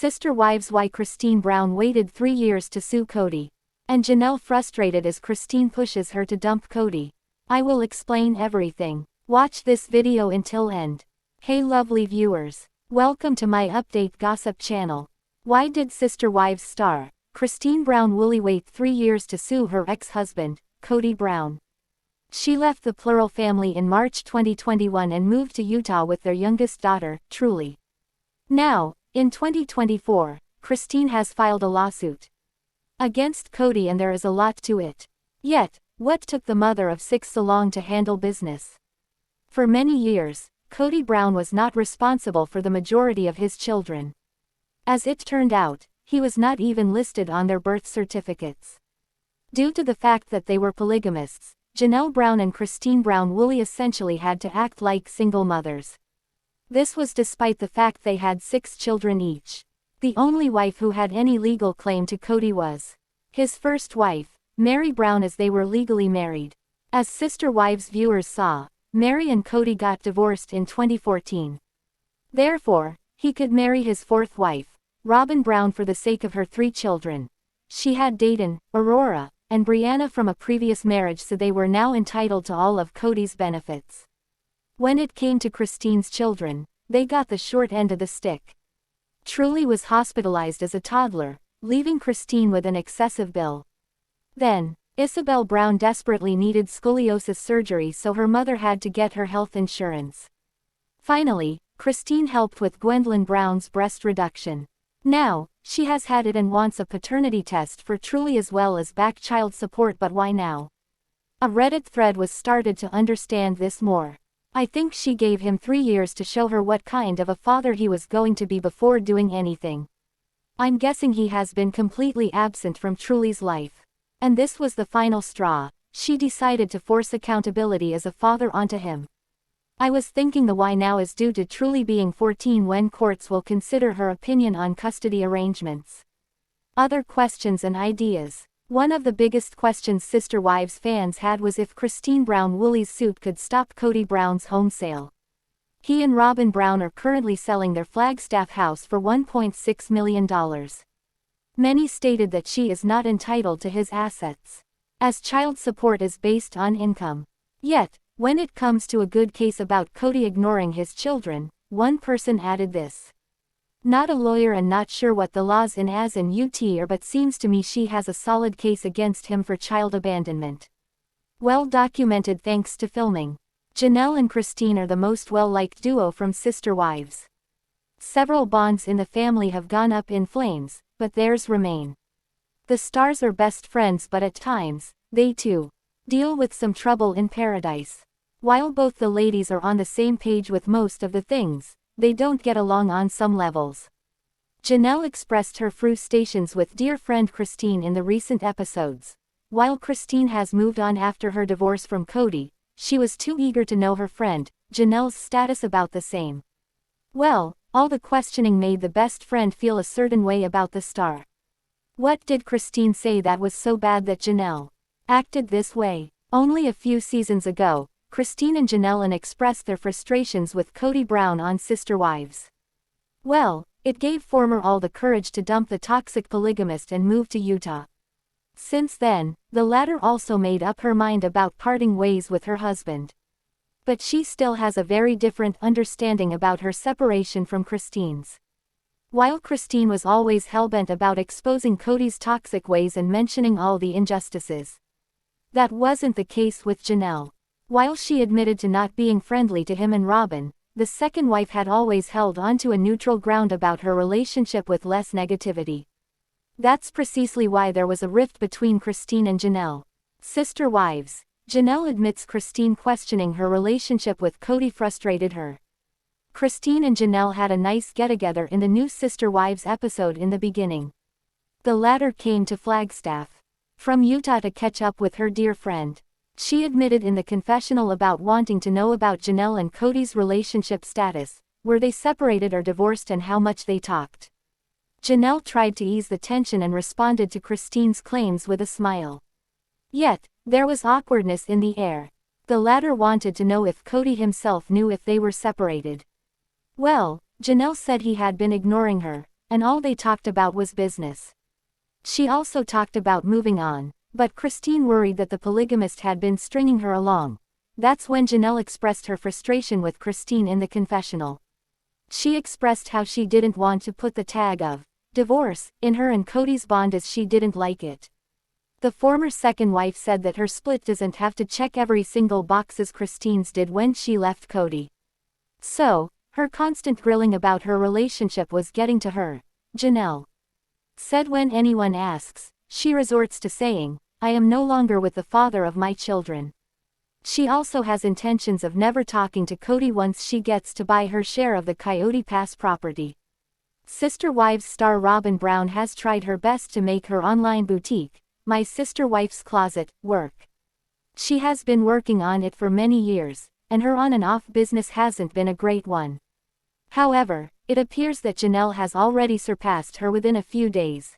Sister Wives. Why Christine Brown waited 3 years to sue Kody. And Janelle frustrated as Christine pushes her to dump Kody. I will explain everything. Watch this video until end. Hey lovely viewers. Welcome to my update gossip channel. Why did Sister Wives star Christine Brown wait 3 years to sue her ex-husband, Kody Brown? She left the plural family in March 2021 and moved to Utah with their youngest daughter, Truly. Now, in 2024, Christine has filed a lawsuit against Kody, and there is a lot to it. Yet, what took the mother of 6 so long to handle business? For many years, Kody Brown was not responsible for the majority of his children. As it turned out, he was not even listed on their birth certificates. Due to the fact that they were polygamists, Janelle Brown and Christine Brown essentially had to act like single mothers. This was despite the fact they had 6 children each. The only wife who had any legal claim to Kody was his first wife, Meri Brown, as they were legally married. As Sister Wives viewers saw, Meri and Kody got divorced in 2014. Therefore, he could marry his 4th wife, Robyn Brown, for the sake of her 3 children. She had Dayton, Aurora, and Brianna from a previous marriage, so they were now entitled to all of Kody's benefits. When it came to Christine's children, they got the short end of the stick. Truly was hospitalized as a toddler, leaving Christine with an excessive bill. Then, Ipbw Brown desperately needed scoliosis surgery, so her mother had to get her health insurance. Finally, Christine helped with Gwendolyn Brown's breast reduction. Now, she has had it and wants a paternity test for Truly as well as back child support. But why now? A Reddit thread was started to understand this more. I think she gave him 3 years to show her what kind of a father he was going to be before doing anything. I'm guessing he has been completely absent from Truly's life. And this was the final straw. She decided to force accountability as a father onto him. I was thinking the why now is due to Truly being 14 when courts will consider her opinion on custody arrangements. Other questions and ideas. One of the biggest questions Sister Wives fans had was if Christine Brown's suit could stop Kody Brown's home sale. He and Robyn Brown are currently selling their Flagstaff house for $1.6 million. Many stated that she is not entitled to his assets, as child support is based on income. Yet, when it comes to a good case about Kody ignoring his children, one person added this. Not a lawyer and not sure what the laws in as in UT are, but seems to me she has a solid case against him for child abandonment. Well documented thanks to filming. Janelle and Christine are the most well-liked duo from Sister Wives. Several bonds in the family have gone up in flames, but theirs remain. The stars are best friends, but at times, they too deal with some trouble in paradise. While both the ladies are on the same page with most of the things, they don't get along on some levels. Janelle expressed her frustrations with dear friend Christine in the recent episodes. While Christine has moved on after her divorce from Kody, she was too eager to know her friend, Janelle's status about the same. Well, all the questioning made the best friend feel a certain way about the star. What did Christine say that was so bad that Janelle acted this way? Only a few seasons ago, Christine and Janelle expressed their frustrations with Kody Brown on Sister Wives. Well, it gave former all the courage to dump the toxic polygamist and move to Utah. Since then, the latter also made up her mind about parting ways with her husband. But she still has a very different understanding about her separation from Christine's. While Christine was always hellbent about exposing Kody's toxic ways and mentioning all the injustices, that wasn't the case with Janelle. While she admitted to not being friendly to him and Robyn, the second wife had always held onto a neutral ground about her relationship with less negativity. That's precisely why there was a rift between Christine and Janelle. Sister Wives. Janelle admits Christine questioning her relationship with Kody frustrated her. Christine and Janelle had a nice get-together in the new Sister Wives episode in the beginning. The latter came to Flagstaff from Utah to catch up with her dear friend. She admitted in the confessional about wanting to know about Janelle and Kody's relationship status, were they separated or divorced, and how much they talked. Janelle tried to ease the tension and responded to Christine's claims with a smile. Yet, there was awkwardness in the air. The latter wanted to know if Kody himself knew if they were separated. Well, Janelle said he had been ignoring her, and all they talked about was business. She also talked about moving on, but Christine worried that the polygamist had been stringing her along. That's when Janelle expressed her frustration with Christine in the confessional. She expressed how she didn't want to put the tag of divorce in her and Cody's bond as she didn't like it. The former second wife said that her split doesn't have to check every single box as Christine's did when she left Cody. So, her constant grilling about her relationship was getting to her. Janelle said when anyone asks, she resorts to saying, "I am no longer with the father of my children." She also has intentions of never talking to Cody once she gets to buy her share of the Coyote Pass property. Sister Wives star Robyn Brown has tried her best to make her online boutique, My Sister Wife's Closet, work. She has been working on it for many years, and her on and off business hasn't been a great one. However, it appears that Janelle has already surpassed her within a few days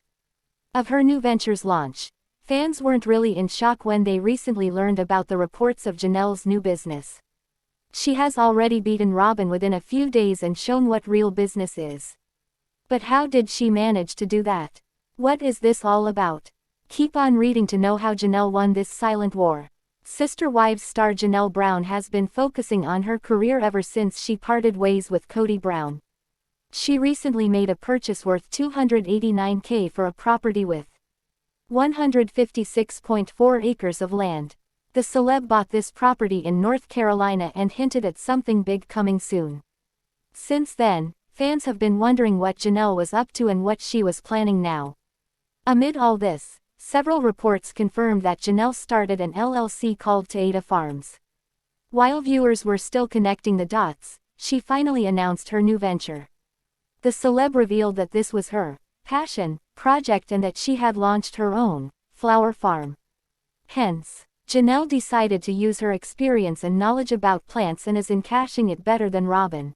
of her new venture's launch. Fans weren't really in shock when they recently learned about the reports of Janelle's new business. She has already beaten Robyn within a few days and shown what real business is. But how did she manage to do that? What is this all about? Keep on reading to know how Janelle won this silent war. Sister Wives star Janelle Brown has been focusing on her career ever since she parted ways with Cody Brown. She recently made a purchase worth $289K for a property with 156.4 acres of land. The celeb bought this property in North Carolina and hinted at something big coming soon. Since then, fans have been wondering what Janelle was up to and what she was planning now. Amid all this, several reports confirmed that Janelle started an LLC called Ada Farms. While viewers were still connecting the dots, she finally announced her new venture. The celeb revealed that this was her passion project and that she had launched her own flower farm. Hence, Janelle decided to use her experience and knowledge about plants and is in cashing it better than Robyn.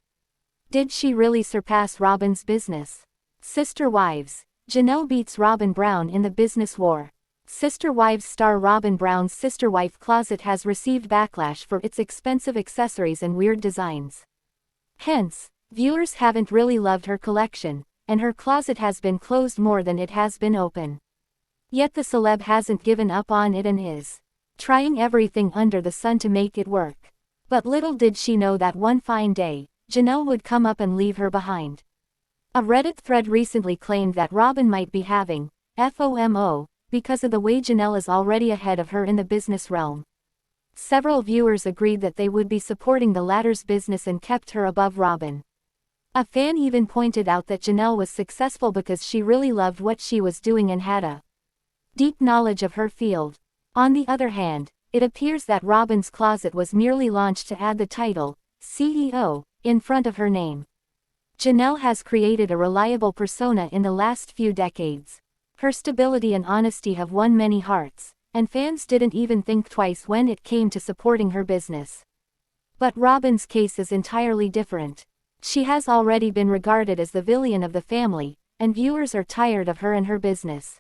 Did she really surpass Robyn's business? Sister Wives. Janelle beats Robyn Brown in the business war. Sister Wives star Robyn Brown's Sister Wife closet has received backlash for its expensive accessories and weird designs. Hence, viewers haven't really loved her collection, and her closet has been closed more than it has been open. Yet the celeb hasn't given up on it and is trying everything under the sun to make it work. But little did she know that one fine day, Janelle would come up and leave her behind. A Reddit thread recently claimed that Robyn might be having FOMO because of the way Janelle is already ahead of her in the business realm. Several viewers agreed that they would be supporting the latter's business and kept her above Robyn. A fan even pointed out that Janelle was successful because she really loved what she was doing and had a deep knowledge of her field. On the other hand, it appears that Robyn's closet was merely launched to add the title, CEO, in front of her name. Janelle has created a reliable persona in the last few decades. Her stability and honesty have won many hearts, and fans didn't even think twice when it came to supporting her business. But Robyn's case is entirely different. She has already been regarded as the villain of the family, and viewers are tired of her and her business.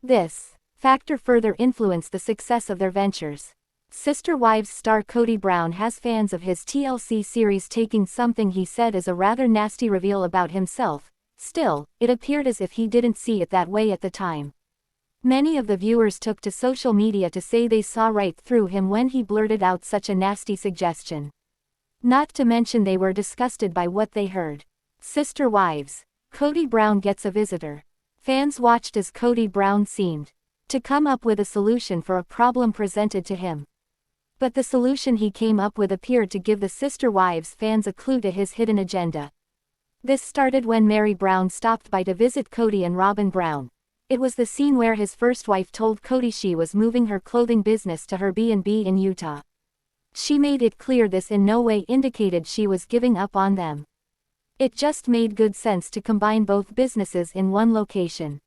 This factor further influenced the success of their ventures. Sister Wives star Cody Brown has fans of his TLC series taking something he said as a rather nasty reveal about himself. Still, it appeared as if he didn't see it that way at the time. Many of the viewers took to social media to say they saw right through him when he blurted out such a nasty suggestion. Not to mention they were disgusted by what they heard. Sister Wives. Cody Brown gets a visitor. Fans watched as Cody Brown seemed to come up with a solution for a problem presented to him. But the solution he came up with appeared to give the Sister Wives fans a clue to his hidden agenda. This started when Meri Brown stopped by to visit Cody and Robyn Brown. It was the scene where his first wife told Cody she was moving her clothing business to her B&B in Utah. She made it clear this in no way indicated she was giving up on them. It just made good sense to combine both businesses in one location.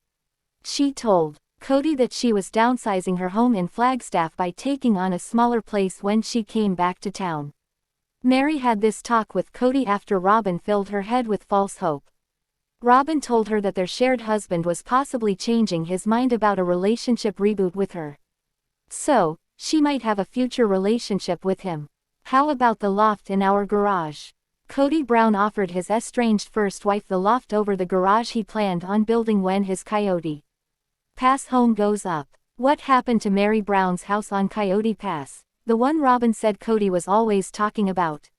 She told Cody that she was downsizing her home in Flagstaff by taking on a smaller place when she came back to town. Meri had this talk with Cody after Robyn filled her head with false hope. Robyn told her that their shared husband was possibly changing his mind about a relationship reboot with her. So, she might have a future relationship with him. How about the loft in our garage? Kody Brown offered his estranged first wife the loft over the garage he planned on building when his Coyote Pass home goes up. What happened to Meri Brown's house on Coyote Pass? The one Robyn said Kody was always talking about.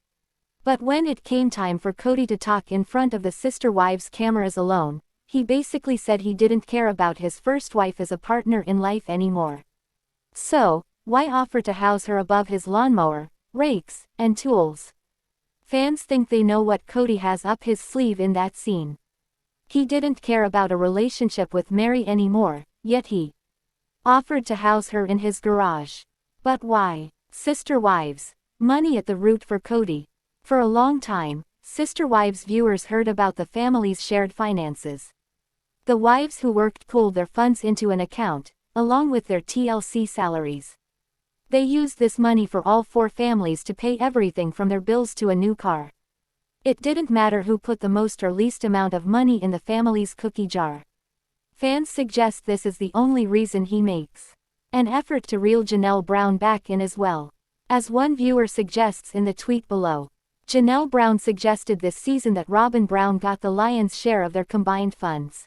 But when it came time for Kody to talk in front of the sister wives' cameras alone, he basically said he didn't care about his first wife as a partner in life anymore. So, why offer to house her above his lawnmower, rakes, and tools? Fans think they know what Kody has up his sleeve in that scene. He didn't care about a relationship with Meri anymore, yet he offered to house her in his garage. But why? Sister wives. Money at the root for Kody. For a long time, Sister Wives viewers heard about the family's shared finances. The wives who worked pooled their funds into an account, along with their TLC salaries. They used this money for all four families to pay everything from their bills to a new car. It didn't matter who put the most or least amount of money in the family's cookie jar. Fans suggest this is the only reason he makes an effort to reel Janelle Brown back in as well. As one viewer suggests in the tweet below, Janelle Brown suggested this season that Robyn Brown got the lion's share of their combined funds.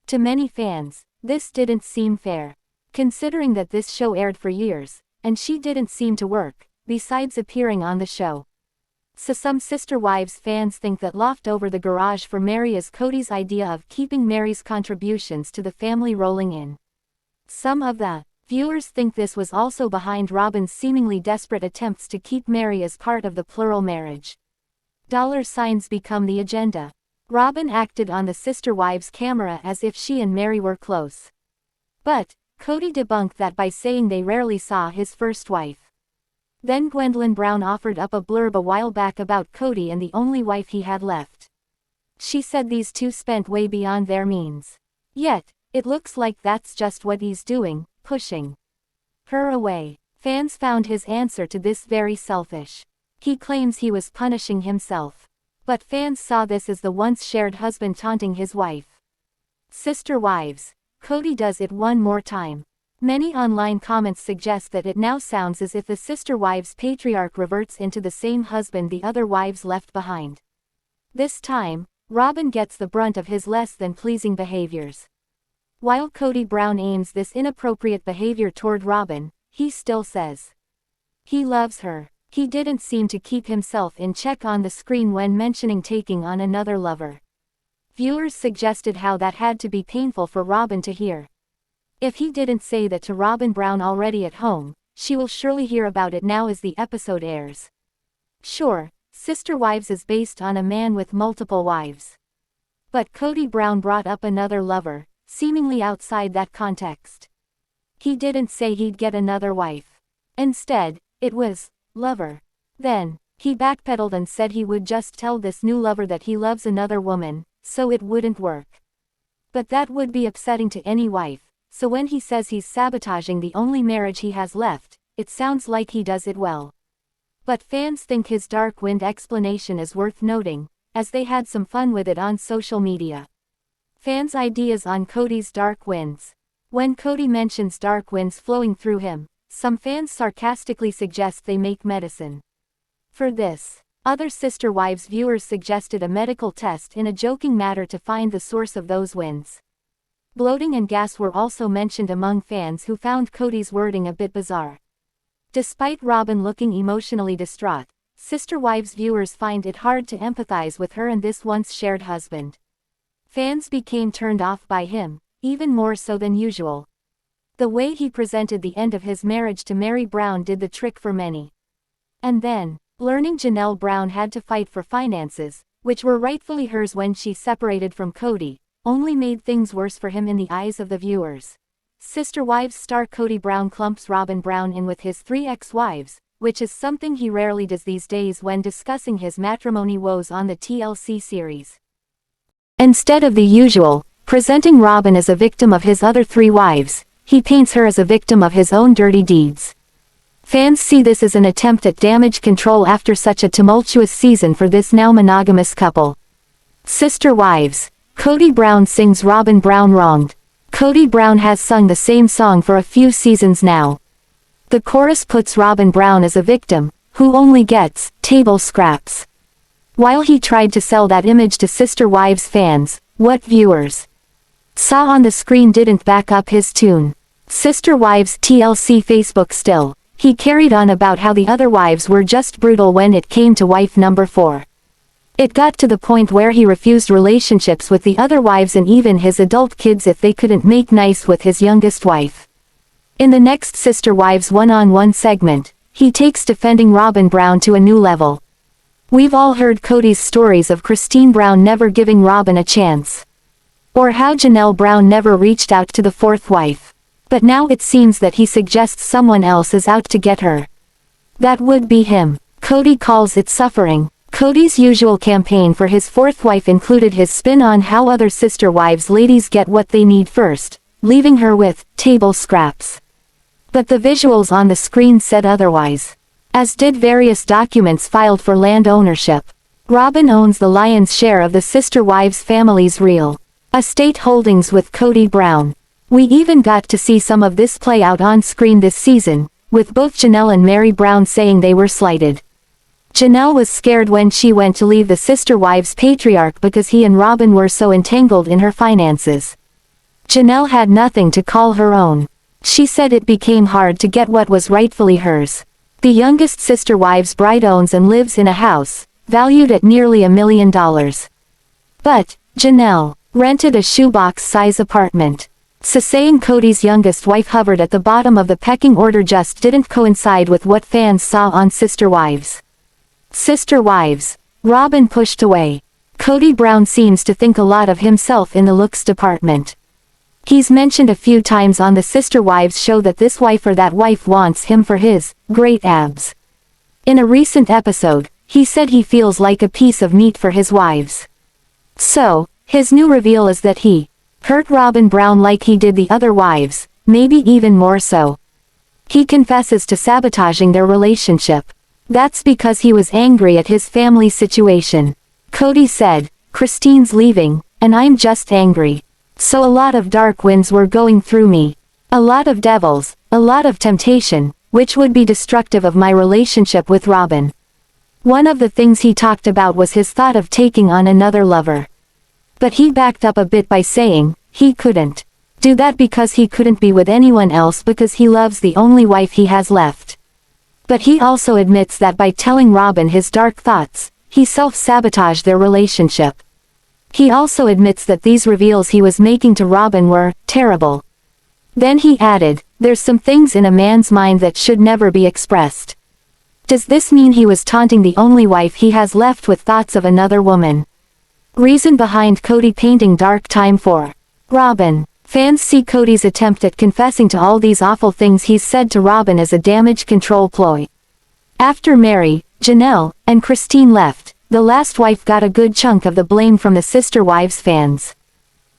To many fans, this didn't seem fair, considering that this show aired for years, and she didn't seem to work, besides appearing on the show. So some Sister Wives fans think that loft over the garage for Meri is Kody's idea of keeping Meri's contributions to the family rolling in. Some of the viewers think this was also behind Robyn's seemingly desperate attempts to keep Meri as part of the plural marriage. Dollar signs become the agenda. Robyn acted on the Sister Wives camera as if she and Meri were close. But Kody debunked that by saying they rarely saw his first wife. Then Gwendolyn Brown offered up a blurb a while back about Kody and the only wife he had left. She said these two spent way beyond their means. Yet, it looks like that's just what he's doing, pushing her away. Fans found his answer to this very selfish. He claims he was punishing himself. But fans saw this as the once shared husband taunting his wife. Sister Wives. Kody does it one more time. Many online comments suggest that it now sounds as if the Sister Wives patriarch reverts into the same husband the other wives left behind. This time, Robyn gets the brunt of his less than pleasing behaviors. While Kody Brown aims this inappropriate behavior toward Robyn, he still says he loves her. He didn't seem to keep himself in check on the screen when mentioning taking on another lover. Viewers suggested how that had to be painful for Robyn to hear. If he didn't say that to Robyn Brown already at home, she will surely hear about it now as the episode airs. Sure, Sister Wives is based on a man with multiple wives. But Kody Brown brought up another lover, seemingly outside that context. He didn't say he'd get another wife. Instead, it was lover. Then, he backpedaled and said he would just tell this new lover that he loves another woman, so it wouldn't work. But that would be upsetting to any wife, so when he says he's sabotaging the only marriage he has left, it sounds like he does it well. But fans think his dark wind explanation is worth noting, as they had some fun with it on social media. Fans' ideas on Kody's dark winds. When Kody mentions dark winds flowing through him, some fans sarcastically suggest they make medicine. For this, other Sister Wives viewers suggested a medical test in a joking manner to find the source of those winds. Bloating and gas were also mentioned among fans who found Kody's wording a bit bizarre. Despite Robyn looking emotionally distraught, Sister Wives viewers find it hard to empathize with her and this once shared husband. Fans became turned off by him, even more so than usual. The way he presented the end of his marriage to Meri Brown did the trick for many. And then, learning Janelle Brown had to fight for finances, which were rightfully hers when she separated from Kody, only made things worse for him in the eyes of the viewers. Sister Wives star Kody Brown clumps Robyn Brown in with his 3 ex-wives, which is something he rarely does these days when discussing his matrimony woes on the TLC series. Instead of the usual, presenting Robyn as a victim of his other 3 wives, he paints her as a victim of his own dirty deeds. Fans see this as an attempt at damage control after such a tumultuous season for this now monogamous couple. Sister Wives. Kody Brown sings Robyn Brown wronged. Kody Brown has sung the same song for a few seasons now. The chorus puts Robyn Brown as a victim, who only gets table scraps. While he tried to sell that image to Sister Wives fans, what viewers saw on the screen didn't back up his tune. Sister Wives TLC Facebook still, he carried on about how the other wives were just brutal when it came to wife number 4. It got to the point where he refused relationships with the other wives and even his adult kids if they couldn't make nice with his youngest wife. In the next Sister Wives one-on-one segment, he takes defending Robyn Brown to a new level. We've all heard Kody's stories of Christine Brown never giving Robyn a chance. Or how Janelle Brown never reached out to the 4th wife. But now it seems that he suggests someone else is out to get her. That would be him. Kody calls it suffering. Kody's usual campaign for his 4th wife included his spin on how other Sister Wives ladies get what they need first, leaving her with table scraps. But the visuals on the screen said otherwise. As did various documents filed for land ownership. Robyn owns the lion's share of the Sister Wives family's real estate holdings with Kody Brown. We even got to see some of this play out on screen this season, with both Janelle and Meri Brown saying they were slighted. Janelle was scared when she went to leave the Sister Wives patriarch because he and Robyn were so entangled in her finances. Janelle had nothing to call her own. She said it became hard to get what was rightfully hers. The youngest Sister Wives bride owns and lives in a house, valued at nearly $1 million. But, Janelle rented a shoebox-size apartment. So saying Kody's youngest wife hovered at the bottom of the pecking order just didn't coincide with what fans saw on Sister Wives. Sister Wives. Robyn pushed away. Kody Brown seems to think a lot of himself in the looks department. He's mentioned a few times on the Sister Wives show that this wife or that wife wants him for his great abs. In a recent episode, he said he feels like a piece of meat for his wives. So, his new reveal is that he hurt Robyn Brown like he did the other wives, maybe even more so. He confesses to sabotaging their relationship. That's because he was angry at his family situation. Kody said, "Christine's leaving, and I'm just angry. So a lot of dark winds were going through me. A lot of devils, a lot of temptation, which would be destructive of my relationship with Robyn." One of the things he talked about was his thought of taking on another lover. But he backed up a bit by saying, he couldn't do that because he couldn't be with anyone else because he loves the only wife he has left. But he also admits that by telling Robyn his dark thoughts, he self-sabotaged their relationship. He also admits that these reveals he was making to Robyn were terrible. Then he added, "There's some things in a man's mind that should never be expressed." Does this mean he was taunting the only wife he has left with thoughts of another woman? Reason behind Kody painting dark time for Robyn. Fans see Kody's attempt at confessing to all these awful things he's said to Robyn as a damage control ploy. After Meri, Janelle, and Christine left, the last wife got a good chunk of the blame from the Sister Wives fans.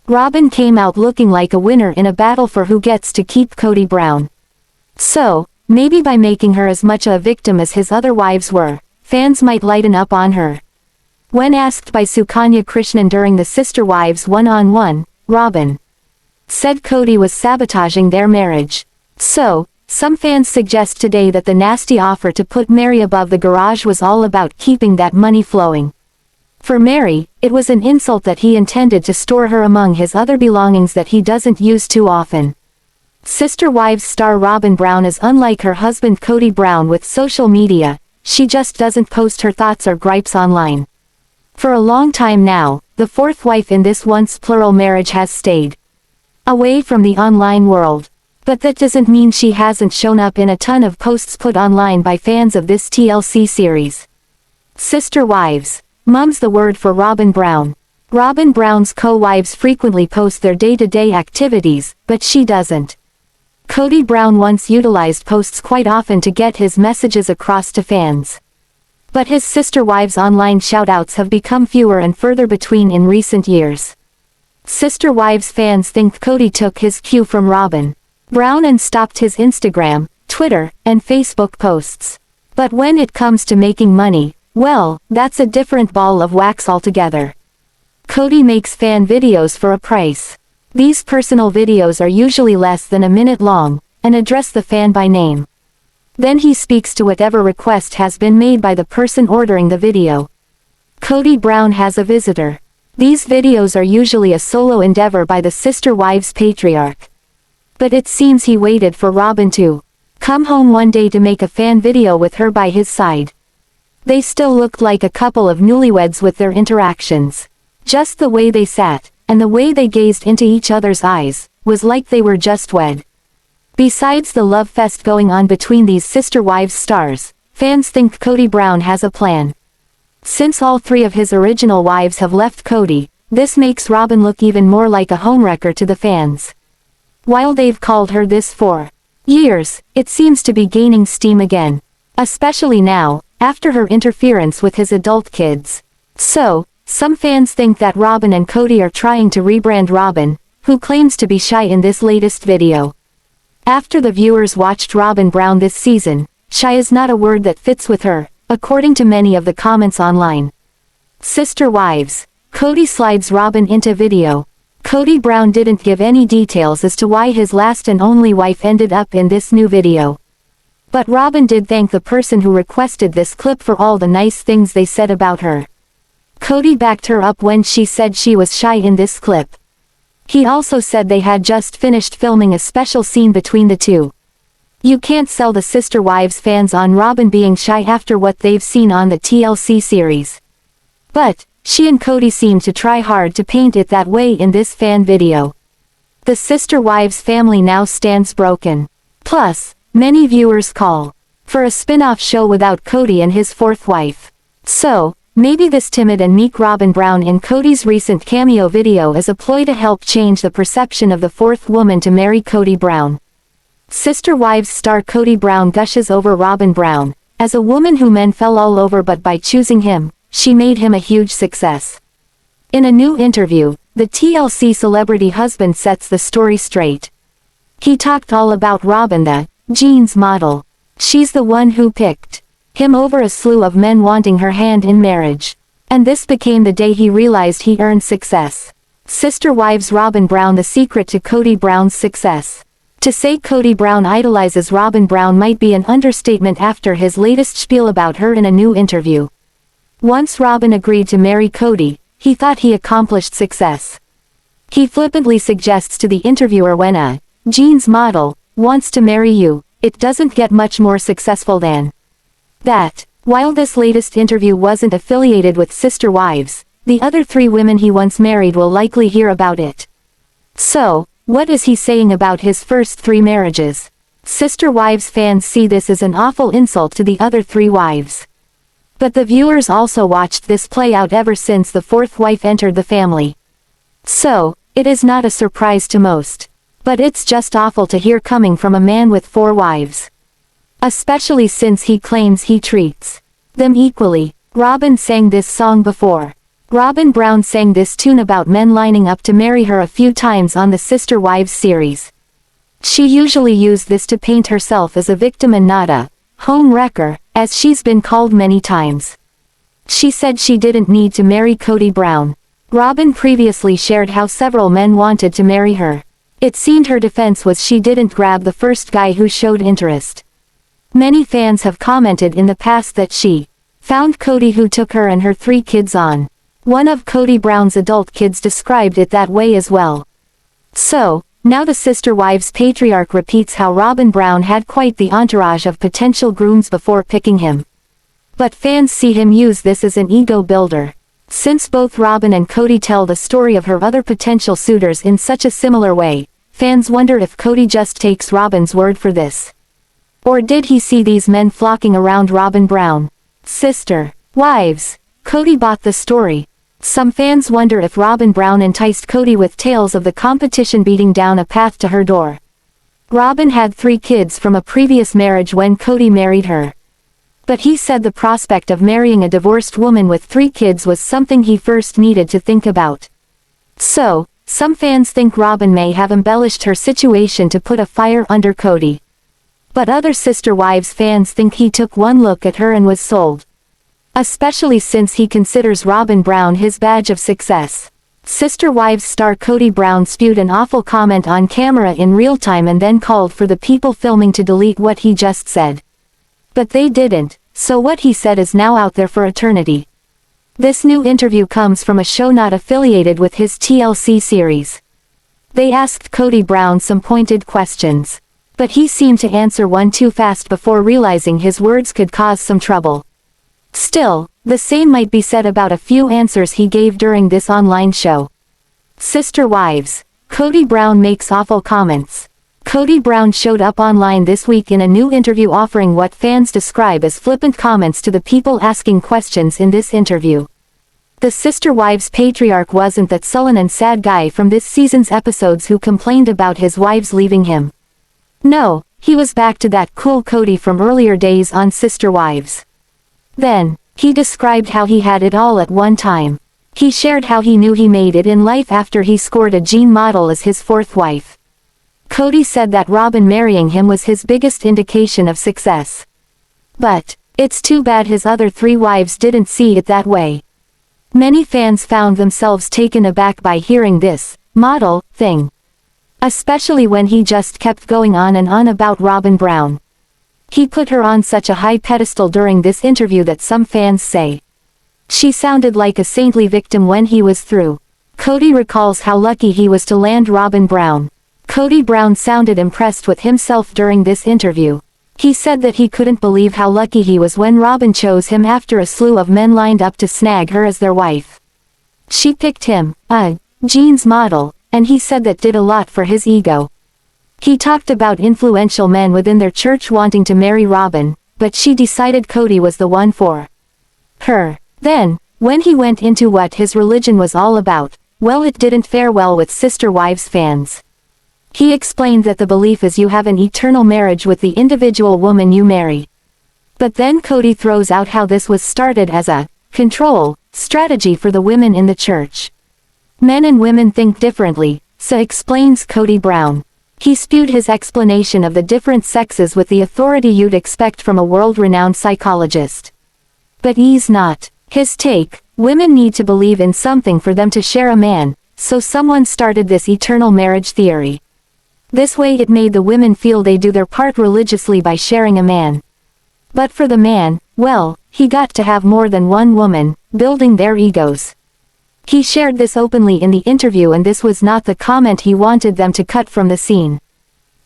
Robyn came out looking like a winner in a battle for who gets to keep Kody Brown. So, maybe by making her as much a victim as his other wives were, fans might lighten up on her. When asked by Sukanya Krishnan during the Sister Wives one-on-one, Robyn said Kody was sabotaging their marriage. So, some fans suggest today that the nasty offer to put Meri above the garage was all about keeping that money flowing. For Meri, it was an insult that he intended to store her among his other belongings that he doesn't use too often. Sister Wives star Robyn Brown is unlike her husband Kody Brown with social media, she just doesn't post her thoughts or gripes online. For a long time now, the 4th wife in this once plural marriage has stayed away from the online world. But that doesn't mean she hasn't shown up in a ton of posts put online by fans of this TLC series. Sister Wives. Mum's the word for Robyn Brown. Robyn Brown's co-wives frequently post their day-to-day activities, but she doesn't. Kody Brown once utilized posts quite often to get his messages across to fans. But his Sister Wives online shoutouts have become fewer and further between in recent years. Sister Wives fans think Kody took his cue from Robyn Brown and stopped his Instagram, Twitter, and Facebook posts. But when it comes to making money, well, that's a different ball of wax altogether. Kody makes fan videos for a price. These personal videos are usually less than a minute long, and address the fan by name. Then he speaks to whatever request has been made by the person ordering the video. Kody Brown has a visitor. These videos are usually a solo endeavor by the sister wives patriarch. But it seems he waited for Robyn to come home one day to make a fan video with her by his side. They still looked like a couple of newlyweds with their interactions. Just the way they sat, and the way they gazed into each other's eyes, was like they were just wed. Besides the love fest going on between these sister wives stars, fans think Kody Brown has a plan. Since all three of his original wives have left Kody, this makes Robyn look even more like a homewrecker to the fans. While they've called her this for years, it seems to be gaining steam again. Especially now, after her interference with his adult kids. So, some fans think that Robyn and Kody are trying to rebrand Robyn, who claims to be shy in this latest video. After the viewers watched Robyn Brown this season, shy is not a word that fits with her, according to many of the comments online. Sister wives. Kody slides Robyn into video. Kody Brown didn't give any details as to why his last and only wife ended up in this new video. But Robyn did thank the person who requested this clip for all the nice things they said about her. Kody backed her up when she said she was shy in this clip. He also said they had just finished filming a special scene between the two. You can't sell the sister wives fans on Robyn being shy after what they've seen on the TLC series. But, she and Kody seem to try hard to paint it that way in this fan video. The sister wives family now stands broken. Plus, many viewers call for a spin-off show without Kody and his fourth wife. So, maybe this timid and meek Robyn Brown in Kody's recent cameo video is a ploy to help change the perception of the fourth woman to marry Kody Brown. Sister Wives star Kody Brown gushes over Robyn Brown, as a woman who men fell all over, but by choosing him, she made him a huge success. In a new interview, the TLC celebrity husband sets the story straight. He talked all about Robyn, the jeans model. She's the one who picked him over a slew of men wanting her hand in marriage. And this became the day he realized he earned success. Sister Wives Robyn Brown the secret to Kody Brown's success. To say Kody Brown idolizes Robyn Brown might be an understatement after his latest spiel about her in a new interview. Once Robyn agreed to marry Kody, he thought he accomplished success. He flippantly suggests to the interviewer, when a jeans model wants to marry you, it doesn't get much more successful than that. While this latest interview wasn't affiliated with Sister Wives, the other three women he once married will likely hear about it. So, what is he saying about his first three marriages? Sister Wives fans see this as an awful insult to the other three wives. But the viewers also watched this play out ever since the fourth wife entered the family. So, it is not a surprise to most. But it's just awful to hear coming from a man with four wives. Especially since he claims he treats them equally. Robyn sang this song before. Robyn Brown sang this tune about men lining up to marry her a few times on the Sister Wives series. She usually used this to paint herself as a victim and not a home wrecker, as she's been called many times. She said she didn't need to marry Kody Brown. Robyn previously shared how several men wanted to marry her. It seemed her defense was she didn't grab the first guy who showed interest. Many fans have commented in the past that she found Kody who took her and her 3 kids on. One of Kody Brown's adult kids described it that way as well. So, now the Sister Wives patriarch repeats how Robyn Brown had quite the entourage of potential grooms before picking him. But fans see him use this as an ego builder. Since both Robyn and Kody tell the story of her other potential suitors in such a similar way, fans wonder if Kody just takes Robyn's word for this. Or did he see these men flocking around Robyn Brown? Sister Wives. Kody bought the story. Some fans wonder if Robyn Brown enticed Kody with tales of the competition beating down a path to her door. Robyn had 3 kids from a previous marriage when Kody married her. But he said the prospect of marrying a divorced woman with 3 kids was something he first needed to think about. So, some fans think Robyn may have embellished her situation to put a fire under Kody. But other Sister Wives fans think he took one look at her and was sold. Especially since he considers Robyn Brown his badge of success. Sister Wives star Kody Brown spewed an awful comment on camera in real time and then called for the people filming to delete what he just said. But they didn't, so what he said is now out there for eternity. This new interview comes from a show not affiliated with his TLC series. They asked Kody Brown some pointed questions, but he seemed to answer one too fast before realizing his words could cause some trouble. Still, the same might be said about a few answers he gave during this online show. Sister wives. Kody Brown makes awful comments. Kody Brown showed up online this week in a new interview offering what fans describe as flippant comments to the people asking questions in this interview. The sister wives patriarch wasn't that sullen and sad guy from this season's episodes who complained about his wives leaving him. No, he was back to that cool Kody from earlier days on Sister Wives. Then, he described how he had it all at one time. He shared how he knew he made it in life after he scored a Jean model as his fourth wife. Kody said that Robyn marrying him was his biggest indication of success. But, it's too bad his other 3 wives didn't see it that way. Many fans found themselves taken aback by hearing this model thing. Especially when he just kept going on and on about Robyn Brown. He put her on such a high pedestal during this interview that some fans say she sounded like a saintly victim when he was through. Kody recalls how lucky he was to land Robyn Brown. Kody Brown sounded impressed with himself during this interview. He said that he couldn't believe how lucky he was when Robyn chose him after a slew of men lined up to snag her as their wife. She picked him, Jean's model, and he said that did a lot for his ego. He talked about influential men within their church wanting to marry Robyn, but she decided Kody was the one for her. Then, when he went into what his religion was all about, well, it didn't fare well with Sister Wives fans. He explained that the belief is you have an eternal marriage with the individual woman you marry. But then Kody throws out how this was started as a control strategy for the women in the church. Men and women think differently, so explains Kody Brown. He spewed his explanation of the different sexes with the authority you'd expect from a world-renowned psychologist. But he's not. His take, women need to believe in something for them to share a man, so someone started this eternal marriage theory. This way it made the women feel they do their part religiously by sharing a man. But for the man, well, he got to have more than one woman, building their egos. He shared this openly in the interview, and this was not the comment he wanted them to cut from the scene.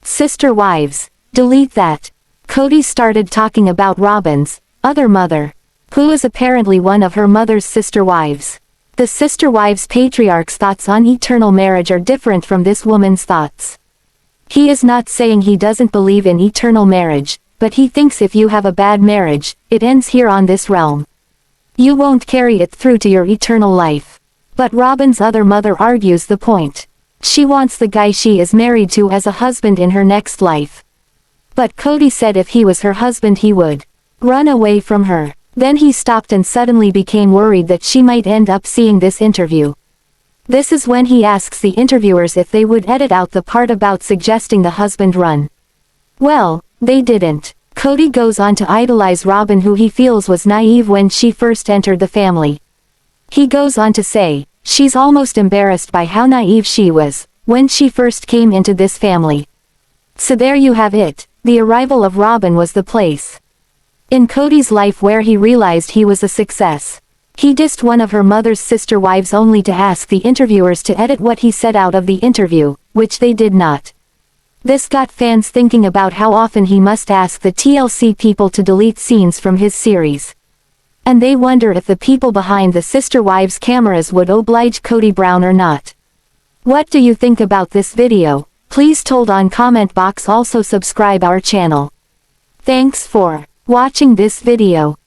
Sister wives. Delete that. Kody started talking about Robyn's other mother, who is apparently one of her mother's sister wives. The sister wives patriarch's thoughts on eternal marriage are different from this woman's thoughts. He is not saying he doesn't believe in eternal marriage, but he thinks if you have a bad marriage, it ends here on this realm. You won't carry it through to your eternal life. But Robyn's other mother argues the point. She wants the guy she is married to as a husband in her next life. But Kody said if he was her husband he would run away from her. Then he stopped and suddenly became worried that she might end up seeing this interview. This is when he asks the interviewers if they would edit out the part about suggesting the husband run. Well, they didn't. Kody goes on to idolize Robyn, who he feels was naive when she first entered the family. He goes on to say, she's almost embarrassed by how naive she was when she first came into this family. So there you have it, the arrival of Robyn was the place in Kody's life where he realized he was a success. He dissed one of her mother's sister wives only to ask the interviewers to edit what he said out of the interview, which they did not. This got fans thinking about how often he must ask the TLC people to delete scenes from his series. And they wonder if the people behind the sister wives cameras would oblige Kody Brown or not. What do you think about this video? Please told on comment box. Also subscribe our channel. Thanks for watching this video.